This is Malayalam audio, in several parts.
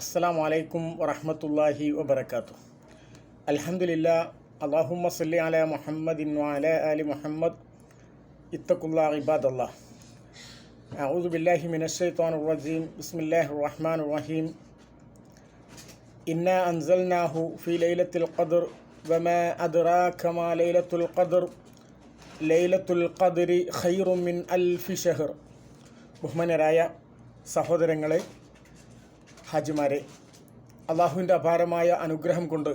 അസ്സലാമു അലൈക്കും വറഹ്മത്തുള്ളാഹി വബറകാതുഹു. അൽഹംദുലില്ലാഹ്. അല്ലാഹുമ്മ സ്വല്ലി അലാ മുഹമ്മദിൻ വഅലാ ആലി മുഹമ്മദ്. ഇത്തഖുല്ലാഹ ഇബാദല്ലാഹ്. അഊദു ബില്ലാഹി മിനശ് ശൈത്വാനിർ റജീം. ബിസ്മില്ലാഹിർ റഹ്മാനിർ റഹീം. ഇന്നാ അൻസൽനാഹു ഫീ ലൈലത്തുൽ ഖദ്ർ വമാ അദ്റാക മാ ലൈലത്തുൽ ഖദ്ർ ലൈലത്തുൽ ഖദ്രി ഖൈറും മിൻ അൽഫി ഷഹർ. ബഹുമാന്യരായ സഹോദരങ്ങളെ, ഹാജിമാരെ, അള്ളാഹുവിൻ്റെ അപാരമായ അനുഗ്രഹം കൊണ്ട്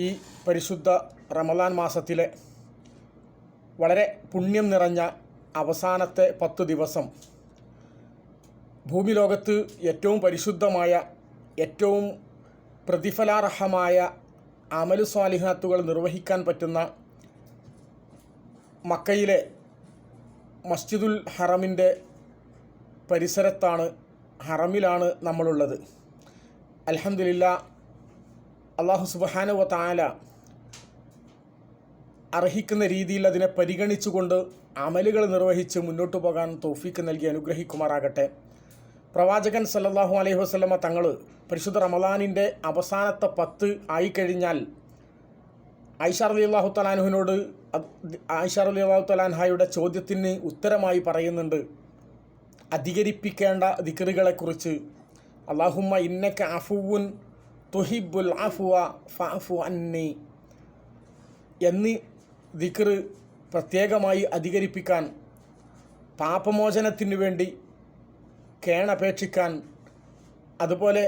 ഈ പരിശുദ്ധ റമളാൻ മാസത്തിലെ വളരെ പുണ്യം നിറഞ്ഞ അവസാനത്തെ 10 ദിവസം ഭൂമി ലോകത്ത് ഏറ്റവും പരിശുദ്ധമായ, ഏറ്റവും പ്രതിഫലാർഹമായ അമലു സ്വാലിഹാത്തുകൾ നിർവഹിക്കാൻ പറ്റുന്ന മക്കയിലെ മസ്ജിദുൽ ഹറമിൻ്റെ പരിസരത്താണ്, ഹറമിലാണ് നമ്മളുള്ളത്. അൽഹംദുലില്ലാഹ്. അല്ലാഹു സുബ്ഹാനഹു വ തആല അർഹിക്കുന്ന രീതിയിൽ അതിനെ പരിഗണിച്ചുകൊണ്ട് അമലുകൾ നിർവഹിച്ച് മുന്നോട്ട് പോകാൻ തൗഫീക്ക് നൽകി അനുഗ്രഹിക്കുമാറാകട്ടെ. പ്രവാചകൻ സല്ലല്ലാഹു അലൈഹി വസല്ലമ തങ്ങൾ പരിശുദ്ധ റമളാനിൻ്റെ അവസാനത്തെ 10 ആയിക്കഴിഞ്ഞാൽ ആയിഷ റളിയല്ലാഹു തആല അൻഹയോട് ആയിഷ റളിയല്ലാഹു തആല അൻഹയുടെ ചോദ്യത്തിന് ഉത്തരമായി പറയുന്നുണ്ട്, അധികരിപ്പിക്കേണ്ട ദിക്റുകളെക്കുറിച്ച്. അല്ലാഹുമ്മ ഇന്നക അഫുവുൻ തുഹിബ്ബുൽ അഫ്വ ഫഅഫു അന്നി എന്നീ ദിക്ർ പ്രത്യേകമായി അധികരിപ്പിക്കാൻ, പാപമോചനത്തിനു വേണ്ടി കേണപേക്ഷിക്കാൻ, അതുപോലെ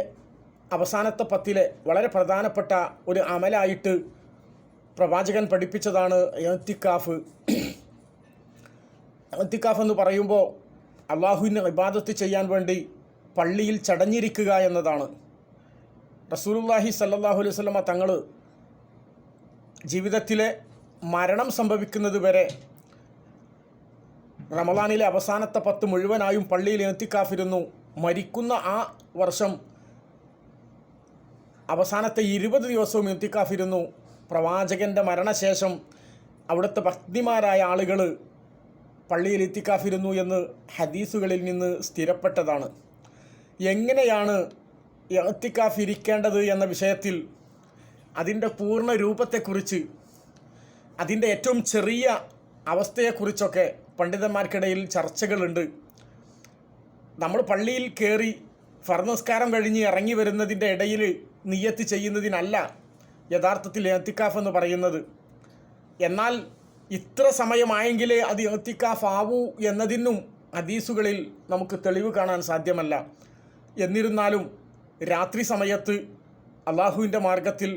അവസാനത്തെ 10 വളരെ പ്രധാനപ്പെട്ട ഒരു അമലായിട്ട് പ്രവാചകൻ പഠിപ്പിച്ചതാണ് ഇഅ്തികാഫ്. ഇഅ്തികാഫ് എന്ന് പറയുമ്പോൾ അള്ളാഹുവിന് ഇബാദത്ത് ചെയ്യാൻ വേണ്ടി പള്ളിയിൽ ചടഞ്ഞിരിക്കുക എന്നതാണ്. റസൂലുള്ളാഹി സ്വല്ലല്ലാഹു അലൈഹി വസല്ലമ തങ്ങൾ ജീവിതത്തിലെ മരണം സംഭവിക്കുന്നത് വരെ റമളാനിലെ അവസാനത്തെ 10 മുഴുവനായും പള്ളിയിൽ ഇഅ്തികാഫിരുന്നു. മരിക്കുന്ന ആ വർഷം അവസാനത്തെ 20 ദിവസവും ഇഅ്തികാഫിരുന്നു. പ്രവാചകൻ്റെ മരണശേഷം അവിടുത്തെ ഭക്തിമാരായ ആളുകൾ പള്ളിയിൽ ഇഅ്തികാഫിരുന്നു എന്ന് ഹദീസുകളിൽ നിന്ന് സ്ഥിരപ്പെട്ടതാണ്. എങ്ങനെയാണ് ഇഅ്തികാഫ് ഇരിക്കേണ്ടത് എന്ന വിഷയത്തിൽ അതിൻ്റെ പൂർണ്ണ രൂപത്തെക്കുറിച്ച്, അതിൻ്റെ ഏറ്റവും ചെറിയ അവസ്ഥയെക്കുറിച്ചൊക്കെ പണ്ഡിതന്മാർക്കിടയിൽ ചർച്ചകളുണ്ട്. നമ്മൾ പള്ളിയിൽ കയറി ഫർദ് നിസ്കാരം കഴിഞ്ഞ് ഇറങ്ങി വരുന്നതിൻ്റെ ഇടയിൽ നിയ്യത്ത് ചെയ്യുന്നതിനല്ല യഥാർത്ഥത്തിൽ ഇഅ്തികാഫ് എന്ന് പറയുന്നത്. എന്നാൽ ഇത്ര സമയമായെങ്കിലേ അത് ഇഅ്തികാഫ് ആവൂ എന്നതിനും ഹദീസുകളിൽ നമുക്ക് തെളിവ് കാണാൻ സാധ്യമല്ല. എന്നിരുന്നാലും രാത്രി സമയത്ത് അള്ളാഹുവിൻ്റെ മാർഗത്തിൽ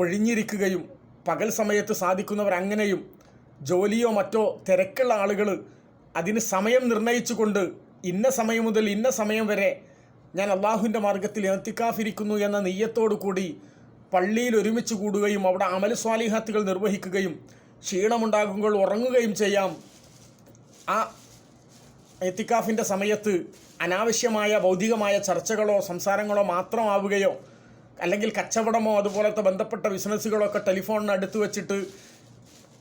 ഒഴിഞ്ഞിരിക്കുകയും പകൽ സമയത്ത് സാധിക്കുന്നവർ അങ്ങനെയും, ജോലിയോ മറ്റോ തിരക്കുള്ള ആളുകൾ അതിന് സമയം നിർണയിച്ചുകൊണ്ട് ഇന്ന സമയം മുതൽ ഇന്ന സമയം വരെ ഞാൻ അള്ളാഹുവിൻ്റെ മാർഗത്തിൽ ഇഅ്തികാഫ് ഇരിക്കുന്നു എന്ന നിയ്യത്തോടു കൂടി പള്ളിയിൽ ഒരുമിച്ച് കൂടുകയും അവിടെ അമൽ സ്വാലിഹാത്തുകൾ നിർവഹിക്കുകയും ക്ഷീണമുണ്ടാകുമ്പോൾ ഉറങ്ങുകയും ചെയ്യാം. ആ ഇഅ്തികാഫിൻ്റെ സമയത്ത് അനാവശ്യമായ ഭൗതികമായ ചർച്ചകളോ സംസാരങ്ങളോ മാത്രമാവുകയോ, അല്ലെങ്കിൽ കച്ചവടമോ അതുപോലത്തെ ബന്ധപ്പെട്ട ബിസിനസ്സുകളൊക്കെ ടെലിഫോണിന് അടുത്ത് വെച്ചിട്ട്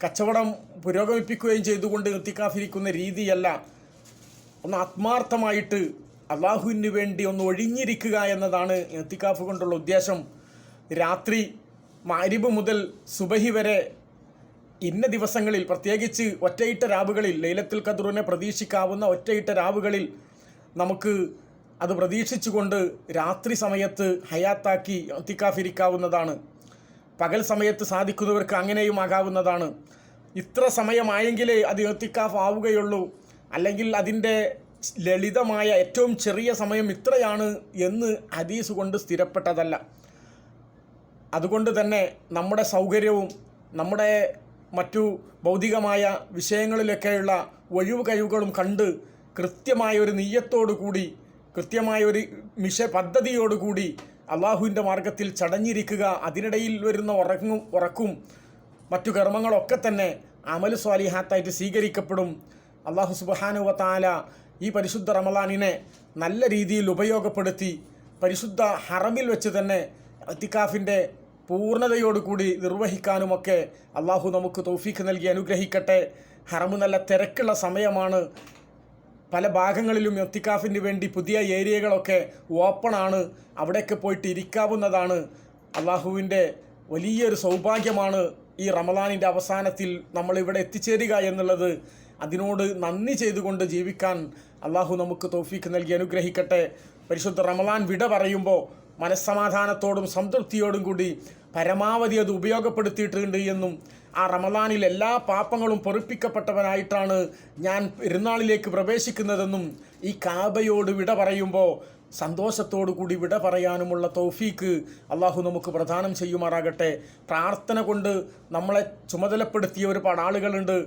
കച്ചവടം പുരോഗമിപ്പിക്കുകയും ചെയ്തുകൊണ്ട് ഇഅ്തികാഫ് ഇരിക്കുന്ന രീതിയല്ല. ഒന്ന് ആത്മാർത്ഥമായിട്ട് അള്ളാഹുവിന് വേണ്ടി ഒന്ന് ഒഴിഞ്ഞിരിക്കുക എന്നതാണ് ഇഅ്തികാഫ് കൊണ്ടുള്ള ഉദ്ദേശം. രാത്രി മഗ്‌രിബ് മുതൽ സുബഹി വരെ ഇന്ന ദിവസങ്ങളിൽ, പ്രത്യേകിച്ച് ഒറ്റയിട്ട രാവുകളിൽ, ലൈലത്തുൽ ഖദ്റിനെ പ്രതീക്ഷിക്കാവുന്ന ഒറ്റയിട്ട രാവുകളിൽ നമുക്ക് അത് പ്രതീക്ഷിച്ചുകൊണ്ട് രാത്രി സമയത്ത് ഹയാത്താക്കി ഇഅ്തികാഫ് ഇരിക്കാവുന്നതാണ്. പകൽ സമയത്ത് സാധിക്കുന്നവർക്ക് അങ്ങനെയും ആകാവുന്നതാണ്. ഇത്ര സമയമായെങ്കിലേ അത് ഇഅ്തികാഫ് ആവുകയുള്ളൂ, അല്ലെങ്കിൽ അതിൻ്റെ ലളിതമായ ഏറ്റവും ചെറിയ സമയം ഇത്രയാണ് എന്ന് ഹദീസ് കൊണ്ട് സ്ഥിരപ്പെട്ടതല്ല. അതുകൊണ്ട് തന്നെ നമ്മുടെ സൗകര്യവും നമ്മുടെ മറ്റു ഭൗതികമായ വിഷയങ്ങളിലൊക്കെയുള്ള ഒഴിവ് കഴിവുകളും കണ്ട് കൃത്യമായൊരു നിയ്യത്തോടു കൂടി, കൃത്യമായൊരു പദ്ധതിയോടുകൂടി അള്ളാഹുവിൻ്റെ മാർഗത്തിൽ ചടഞ്ഞിരിക്കുക. അതിനിടയിൽ വരുന്ന ഉറക്കും മറ്റു കർമ്മങ്ങളൊക്കെ തന്നെ അമൽ സ്വാലിഹാത്തായിട്ട് സ്വീകരിക്കപ്പെടും. അള്ളാഹു സുബ്ഹാനഹു വ തആല ഈ പരിശുദ്ധ റമളാനിനെ നല്ല രീതിയിൽ ഉപയോഗപ്പെടുത്തി പരിശുദ്ധ ഹറമിൽ വെച്ച് തന്നെ ഇഅ്തികാഫിൻ്റെ പൂർണ്ണതയോടുകൂടി നിർവഹിക്കാനുമൊക്കെ അള്ളാഹു നമുക്ക് തൗഫീക്ക് നൽകി അനുഗ്രഹിക്കട്ടെ. ഹറം നല്ല തിരക്കുള്ള സമയമാണ്. പല ഭാഗങ്ങളിലും ഇത്തിക്കാഫിന് വേണ്ടി പുതിയ ഏരിയകളൊക്കെ ഓപ്പണാണ്. അവിടെയൊക്കെ പോയിട്ട് ഇരിക്കാവുന്നതാണ്. അള്ളാഹുവിൻ്റെ വലിയൊരു സൗഭാഗ്യമാണ് ഈ റമദാനിൻ്റെ അവസാനത്തിൽ നമ്മളിവിടെ എത്തിച്ചേരുക എന്നുള്ളത്. അതിനോട് നന്ദി ചെയ്തുകൊണ്ട് ജീവിക്കാൻ അള്ളാഹു നമുക്ക് തൗഫീക്ക് നൽകി അനുഗ്രഹിക്കട്ടെ. പരിശുദ്ധ റമദാൻ വിട പറയുമ്പോൾ മനസ്സമാധാനത്തോടും സംതൃപ്തിയോടും കൂടി പരമാവധി അത് ഉപയോഗപ്പെടുത്തിയിട്ടുണ്ട് എന്നും ആ റമദാനിൽ എല്ലാ പാപങ്ങളും പൊറുപ്പിക്കപ്പെട്ടവനായിട്ടാണ് ഞാൻ പെരുന്നാളിലേക്ക് പ്രവേശിക്കുന്നതെന്നും ഈ കാബയോട് വിട പറയുമ്പോൾ സന്തോഷത്തോടു കൂടി വിട പറയാനുമുള്ള തൗഫീക്ക് അള്ളാഹു നമുക്ക് പ്രദാനം ചെയ്യുമാറാകട്ടെ. പ്രാർത്ഥന കൊണ്ട് നമ്മളെ ചുമതലപ്പെടുത്തിയ ഒരുപാട് ആളുകളുണ്ട്.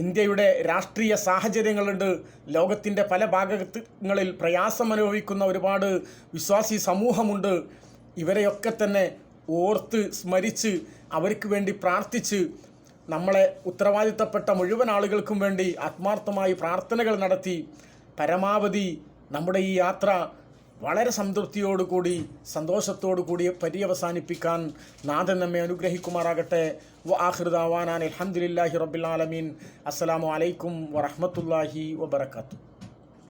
ഇന്ത്യയുടെ രാഷ്ട്രീയ സാഹചര്യങ്ങളുണ്ട്. ലോകത്തിൻ്റെ പല ഭാഗങ്ങളിൽ പ്രയാസം അനുഭവിക്കുന്ന ഒരുപാട് വിശ്വാസി സമൂഹമുണ്ട്. ഇവരെയൊക്കെ തന്നെ ഓർത്ത് സ്മരിച്ച് അവർക്ക് വേണ്ടി പ്രാർത്ഥിച്ച് നമ്മളെ ഉത്തരവാദിത്തപ്പെട്ട മുഴുവൻ ആളുകൾക്കും വേണ്ടി ആത്മാർത്ഥമായി പ്രാർത്ഥനകൾ നടത്തി പരമാവധി നമ്മുടെ ഈ യാത്ര വളരെ സംതൃപ്തിയോടുകൂടി സന്തോഷത്തോടുകൂടി പര്യവസാനിപ്പിക്കാൻ നാഥൻ നമ്മെ അനുഗ്രഹിക്കുമാറാകട്ടെ. വആഖിറു ദഅവാനാ അൽഹംദുലില്ലാഹി റബ്ബിൽ ആലമീൻ. അസ്സലാമു അലൈക്കും വറഹ്മത്തുള്ളാഹി വബറകാതുഹു.